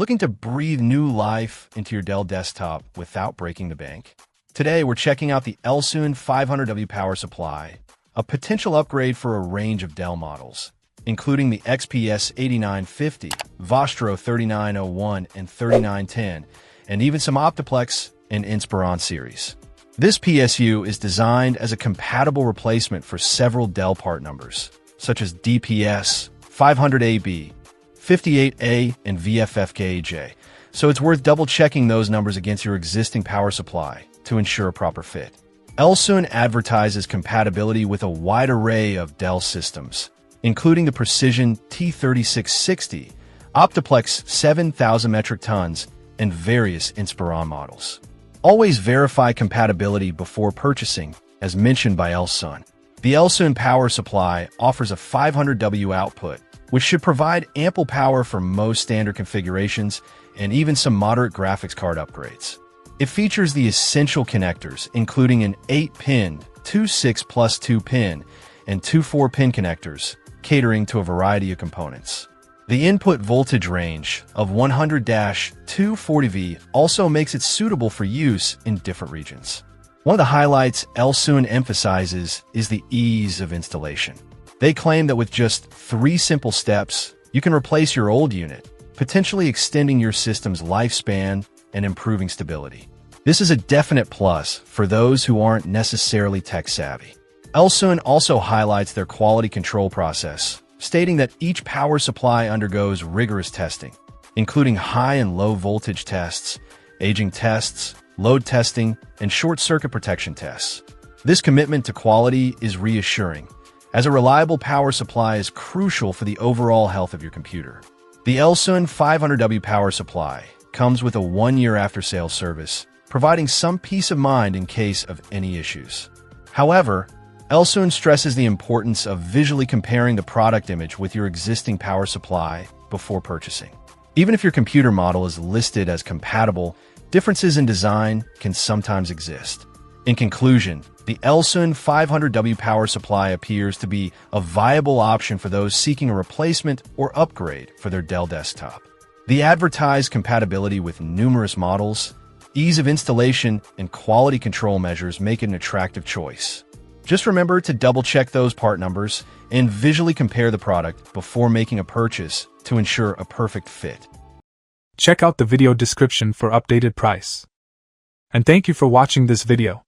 Looking to breathe new life into your Dell desktop without breaking the bank? Today, we're checking out the LXun 500W power supply, a potential upgrade for a range of Dell models, including the XPS 8950, Vostro 3901 and 3910, and even some Optiplex and Inspiron series. This PSU is designed as a compatible replacement for several Dell part numbers, such as DPS, 500AB, 58A, and VFFKJ, so it's worth double-checking those numbers against your existing power supply to ensure a proper fit. LXun advertises compatibility with a wide array of Dell systems, including the Precision T3660, Optiplex 7,000 metric tons, and various Inspiron models. Always verify compatibility before purchasing, as mentioned by LXun. The LXun power supply offers a 500W output, which should provide ample power for most standard configurations and even some moderate graphics card upgrades. It features the essential connectors, including an 8-pin, 2.6 plus 2-pin, and 2.4-pin connectors, catering to a variety of components. The input voltage range of 100-240V also makes it suitable for use in different regions. One of the highlights LXun emphasizes is the ease of installation. They claim that with just 3 simple steps, you can replace your old unit, potentially extending your system's lifespan and improving stability. This is a definite plus for those who aren't necessarily tech-savvy. LXun also highlights their quality control process, stating that each power supply undergoes rigorous testing, including high and low voltage tests, aging tests, load testing, and short-circuit protection tests. This commitment to quality is reassuring, as a reliable power supply is crucial for the overall health of your computer. The LXun 500W power supply comes with a 1-year after-sales service, providing some peace of mind in case of any issues. However, LXun stresses the importance of visually comparing the product image with your existing power supply before purchasing. Even if your computer model is listed as compatible, differences in design can sometimes exist. In conclusion, the LXun 500W power supply appears to be a viable option for those seeking a replacement or upgrade for their Dell desktop. The advertised compatibility with numerous models, ease of installation, and quality control measures make it an attractive choice. Just remember to double-check those part numbers and visually compare the product before making a purchase to ensure a perfect fit. Check out the video description for updated price. And thank you for watching this video.